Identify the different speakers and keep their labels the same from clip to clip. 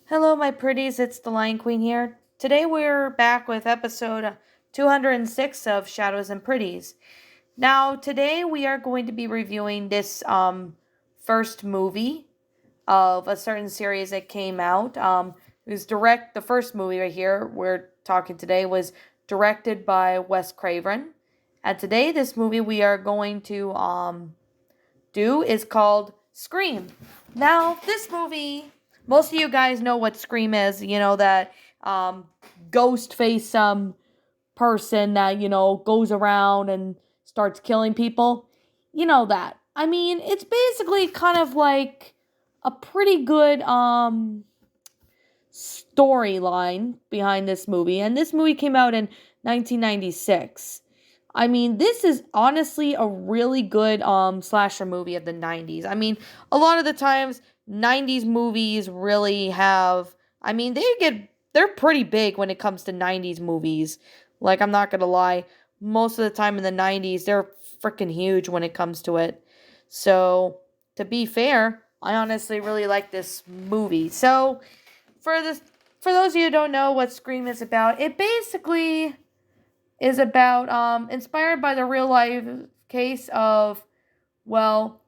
Speaker 1: Hello, my pretties. It's the Lion Queen here. Today we're back with episode 206 of Shadows and Pretties. Now, today we are going to be reviewing this first movie of a certain series that came out. It was the first movie right here we're talking today was directed by Wes Craven. And today, this movie we are going to do is called Scream. Now, this movie, most of you guys know what Scream is. You know, that ghost face person that, goes around and starts killing people. You know that. I mean, it's basically kind of like a pretty good storyline behind this movie. And this movie came out in 1996. I mean, this is honestly a really good slasher movie of the 90s. I mean, a lot of the times 90s movies really have they're pretty big when it comes to 90s movies. Like, I'm not going to lie, most of the time in the 90s they're freaking huge when it comes to it. So, to be fair, I honestly really like this movie. So, for this for those of you who don't know what Scream is about, it basically is about inspired by the real life case of, well,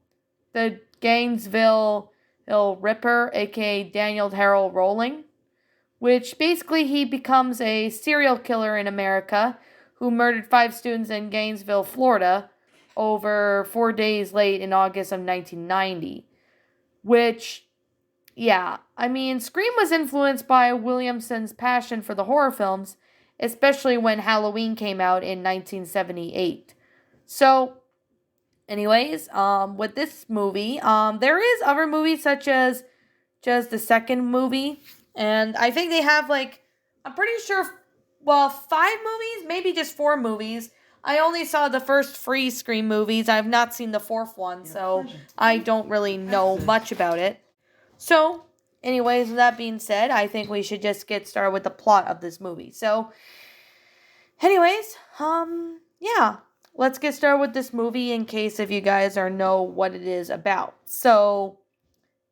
Speaker 1: the Gainesville Ripper, aka Daniel Harold Rowling, which basically he becomes a serial killer in America who murdered 5 students in Gainesville, Florida, over 4 days late in August of 1990. Which, yeah, I mean, Scream was influenced by Williamson's passion for the horror films, especially when Halloween came out in 1978. So, anyways, with this movie, there is other movies such as just the second movie, and I think they have I'm pretty sure, well, 5 movies, maybe just 4 movies. I only saw the first 3 Scream movies. I've not seen the fourth one, so I don't really know much about it. So, anyways, with that being said, I think we should just get started with the plot of this movie. So, anyways, yeah, let's get started with this movie in case if you guys know what it is about. So,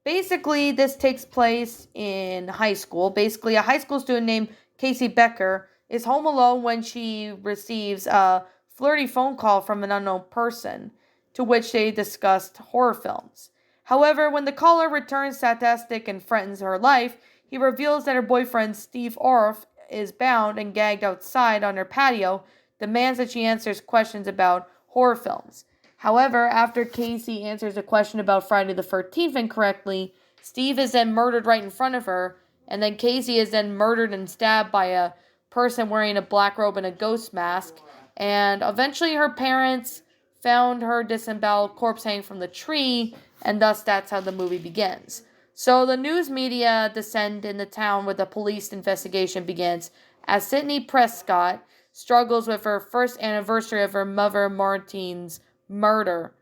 Speaker 1: basically, this takes place in high school. Basically, a high school student named Casey Becker is home alone when she receives a flirty phone call from an unknown person, to which they discussed horror films. However, when the caller returns sarcastic and threatens her life, he reveals that her boyfriend, Steve Orff, is bound and gagged outside on her patio, demands that she answers questions about horror films. However, after Casey answers a question about Friday the 13th incorrectly, Steve is then murdered right in front of her, and then Casey is then murdered and stabbed by a person wearing a black robe and a ghost mask, and eventually her parents found her disemboweled corpse hanging from the tree, and thus that's how the movie begins. So the news media descend in the town where the police investigation begins as Sydney Prescott struggles with her first anniversary of her mother Martine's murder.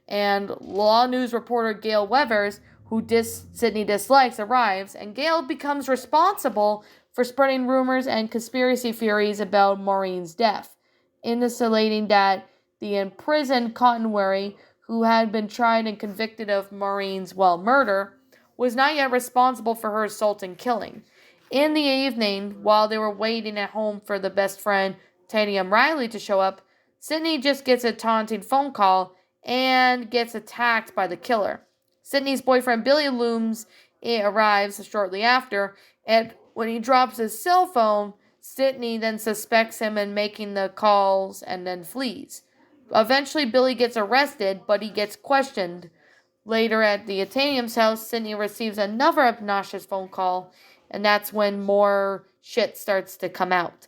Speaker 1: And law news reporter Gail Weathers, who Sydney dislikes, arrives, and Gail becomes responsible for spreading rumors and conspiracy theories about Maureen's death, insinuating that the imprisoned Cottonweary, who had been tried and convicted of Maureen's, murder, was not yet responsible for her assault and killing. In the evening, while they were waiting at home for the best friend, Tanium Riley, to show up, Sydney just gets a taunting phone call and gets attacked by the killer. Sydney's boyfriend Billy Looms arrives shortly after, and when he drops his cell phone, Sydney then suspects him in making the calls and then flees. Eventually, Billy gets arrested, but he gets questioned. Later at the Atanium's house, Sydney receives another obnoxious phone call, and that's when more shit starts to come out.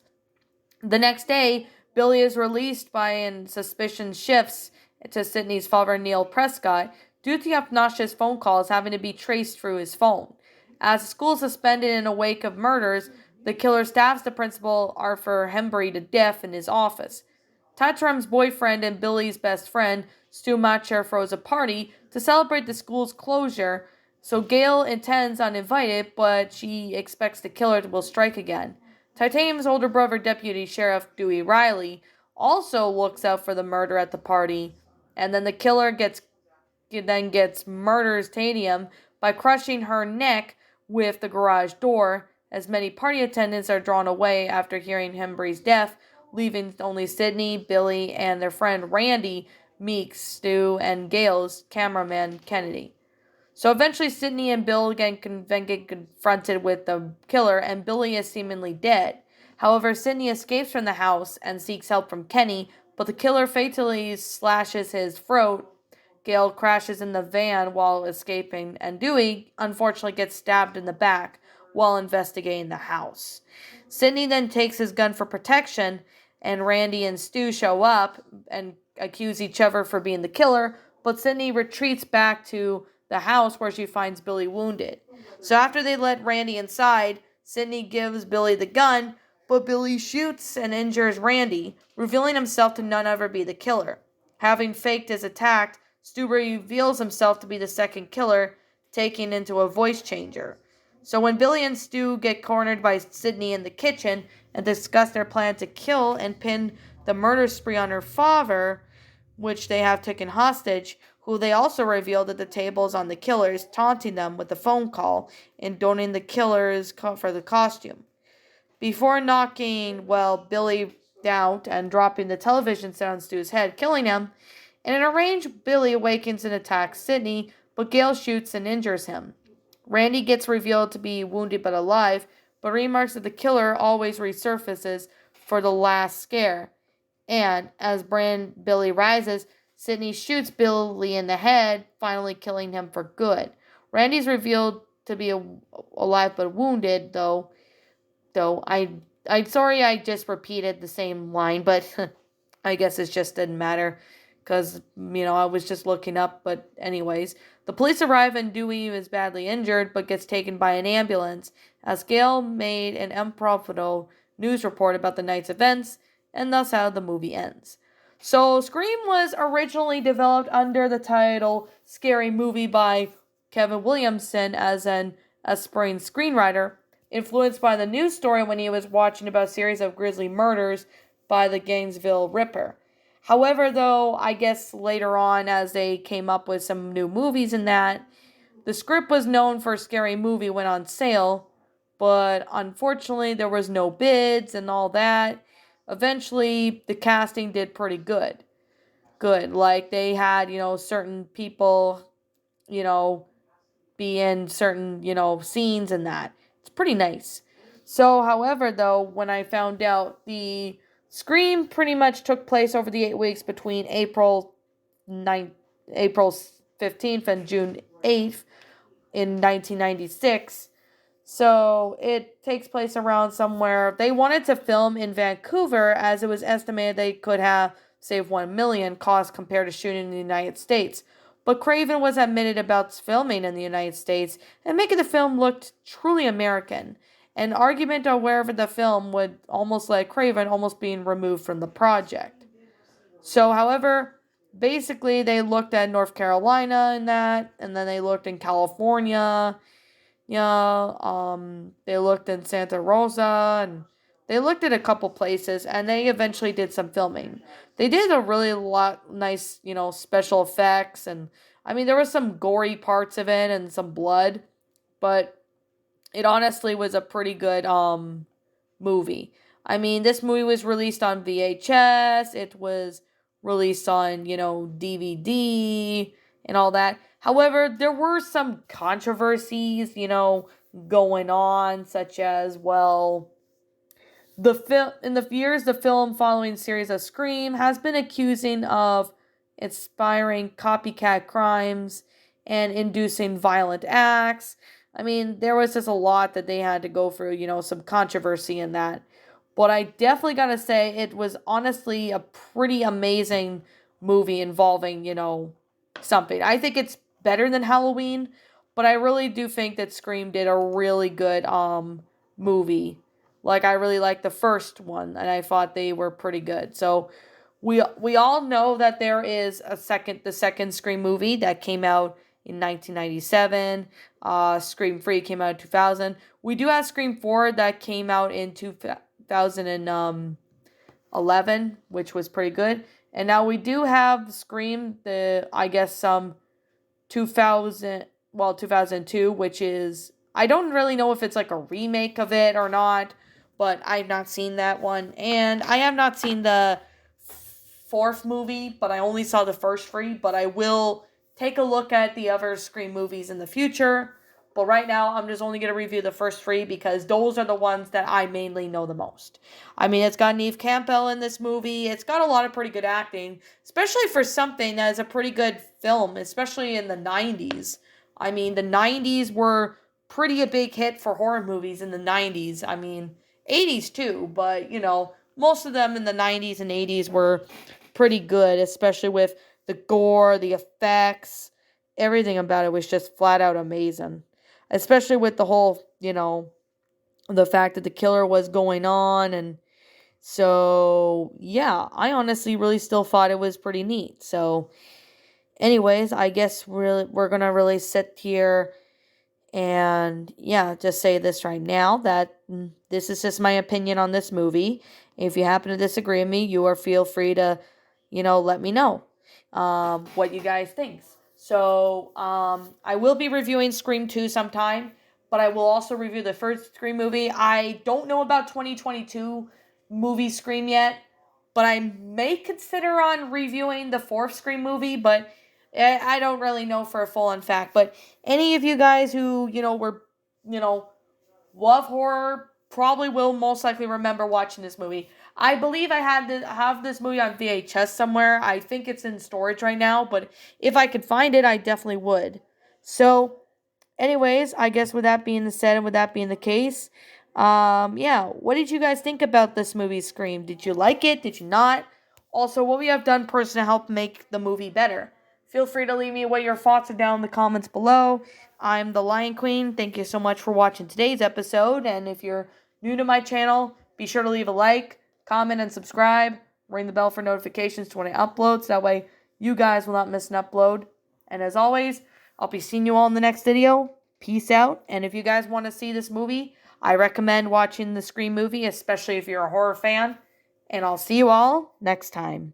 Speaker 1: The next day, Billy is released and suspicion shifts to Sydney's father, Neil Prescott, due to the obnoxious phone calls having to be traced through his phone. As the school is suspended in a wake of murders, the killer stabs the principal, Arthur Hembry, to death in his office. Tatram's boyfriend and Billy's best friend, Stu Matcher, throws a party to celebrate the school's closure, so Gail intends on inviting it, but she expects the killer will strike again. Titanium's older brother, Deputy Sheriff Dewey Riley, also looks out for the murder at the party, and then the killer gets murders Titanium by crushing her neck with the garage door, as many party attendants are drawn away after hearing Hembree's death, leaving only Sidney, Billy, and their friend Randy, Meeks, Stu, and Gale's cameraman Kennedy. So eventually Sidney and Bill get confronted with the killer, and Billy is seemingly dead. However, Sidney escapes from the house and seeks help from Kenny, but the killer fatally slashes his throat. Gale crashes in the van while escaping, and Dewey unfortunately gets stabbed in the back while investigating the house. Sidney then takes his gun for protection, and Randy and Stu show up and accuse each other for being the killer, but Sidney retreats back to the house where she finds Billy wounded. So after they let Randy inside, Sidney gives Billy the gun, but Billy shoots and injures Randy, revealing himself to none other be the killer. Having faked his attack, Stu reveals himself to be the second killer, taking into a voice changer. So when Billy and Stu get cornered by Sidney in the kitchen and discuss their plan to kill and pin the murder spree on her father, which they have taken hostage, who they also revealed at the tables on the killers, taunting them with a phone call and donating the killers for the costume. Before knocking, Billy down and dropping the television set on Stu's head, killing him, in an arranged, Billy awakens and attacks Sidney, but Gale shoots and injures him. Randy gets revealed to be wounded but alive, but remarks that the killer always resurfaces for the last scare. And as Billy rises, Sidney shoots Billy in the head, finally killing him for good. Randy's revealed to be alive but wounded, though I'm sorry I just repeated the same line, but I guess it just didn't matter because, I was just looking up. But anyways, the police arrive and Dewey is badly injured but gets taken by an ambulance as Gale made an impromptu news report about the night's events, and thus how the movie ends. So Scream was originally developed under the title Scary Movie by Kevin Williamson as an aspiring screenwriter, influenced by the news story when he was watching about a series of grisly murders by the Gainesville Ripper. However, though, I guess later on as they came up with some new movies in that, the script was known for Scary Movie went on sale, but unfortunately there was no bids and all that. Eventually, the casting did pretty good. Like they had, certain people, be in certain, scenes and that. It's pretty nice. So, however, though, when I found out the Scream pretty much took place over the 8 weeks between April 15th and June 8th in 1996. So it takes place around somewhere. They wanted to film in Vancouver as it was estimated they could have saved $1 million cost compared to shooting in the United States. But Craven was admitted about filming in the United States and making the film look truly American. An argument on wherever the film would almost let Craven almost being removed from the project. So, however, basically they looked at North Carolina in that, and then they looked in California. They looked in Santa Rosa, and they looked at a couple places, and they eventually did some filming. They did a really nice, special effects, and there was some gory parts of it and some blood, but it honestly was a pretty good movie. This movie was released on VHS. It was released on, DVD and all that. However, there were some controversies, going on, such as, the film following series of Scream has been accusing of inspiring copycat crimes and inducing violent acts. There was just a lot that they had to go through, some controversy in that. But I definitely gotta say, it was honestly a pretty amazing movie involving, something. I think it's better than Halloween, but I really do think that Scream did a really good movie. Like, I really liked the first one, and I thought they were pretty good. So we all know that there is the second Scream movie that came out in 1997. Scream 3 came out in 2000. We do have Scream 4 that came out in 2011, which was pretty good. And now we do have Scream, 2002, which is I don't really know if it's like a remake of it or not, but I've not seen that one. And I have not seen the fourth movie, but I only saw the first three. But I will take a look at the other Scream movies in the future. But right now, I'm just only going to review the first three because those are the ones that I mainly know the most. I mean, it's got Neve Campbell in this movie. It's got a lot of pretty good acting, especially for something that is a pretty good film, especially in the 90s. I mean, the 90s were pretty a big hit for horror movies in the 90s. I mean, 80s too, but most of them in the 90s and 80s were pretty good, especially with the gore, the effects, everything about it was just flat out amazing. Especially with the whole, the fact that the killer was going on. And so, yeah, I honestly really still thought it was pretty neat. So, anyways, I guess we're going to really sit here and, yeah, just say this right now that this is just my opinion on this movie. If you happen to disagree with me, you are feel free to, let me know what you guys think. So, I will be reviewing Scream 2 sometime, but I will also review the first Scream movie. I don't know about 2022 movie Scream yet, but I may consider on reviewing the fourth Scream movie, but I don't really know for a full-on fact. But any of you guys who, you know, love horror probably will most likely remember watching this movie. I believe I have this movie on VHS somewhere. I think it's in storage right now, but if I could find it, I definitely would. So, anyways, I guess with that being said and with that being the case, yeah, what did you guys think about this movie Scream? Did you like it? Did you not? Also, what we have done personally to help make the movie better. Feel free to leave me what your thoughts are down in the comments below. I'm the Lion Queen. Thank you so much for watching today's episode. And if you're new to my channel, be sure to leave a like, comment, and subscribe. Ring the bell for notifications to when I upload, so that way you guys will not miss an upload. And as always, I'll be seeing you all in the next video. Peace out. And if you guys want to see this movie, I recommend watching the Scream movie, especially if you're a horror fan. And I'll see you all next time.